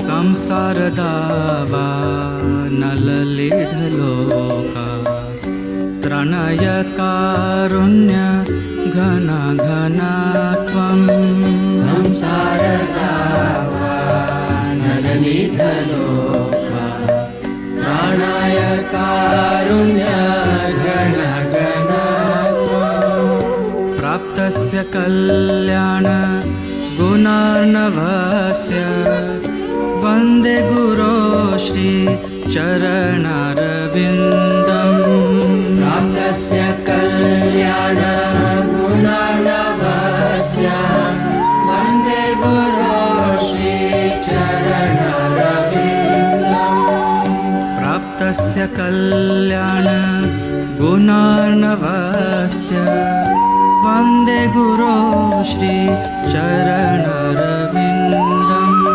संसारदावा नललिढलोका त्रणयकारुण्य घन घनात्वम् संसारदावा नललिढलोका त्रणयकारुण्य घन घनात्वम् प्राप्तस्य कल्याण गुणार्णवस्य वन्दे गुरो श्री चरणारविन्दम् प्राप्तस्य कल्याण गुणार्णवस्य वन्दे गुरो श्री चरणारविन्दम् प्राप्तस्य कल्याण गुणार्णवस्य वन्दे गुरो श्री चरणारविन्दम्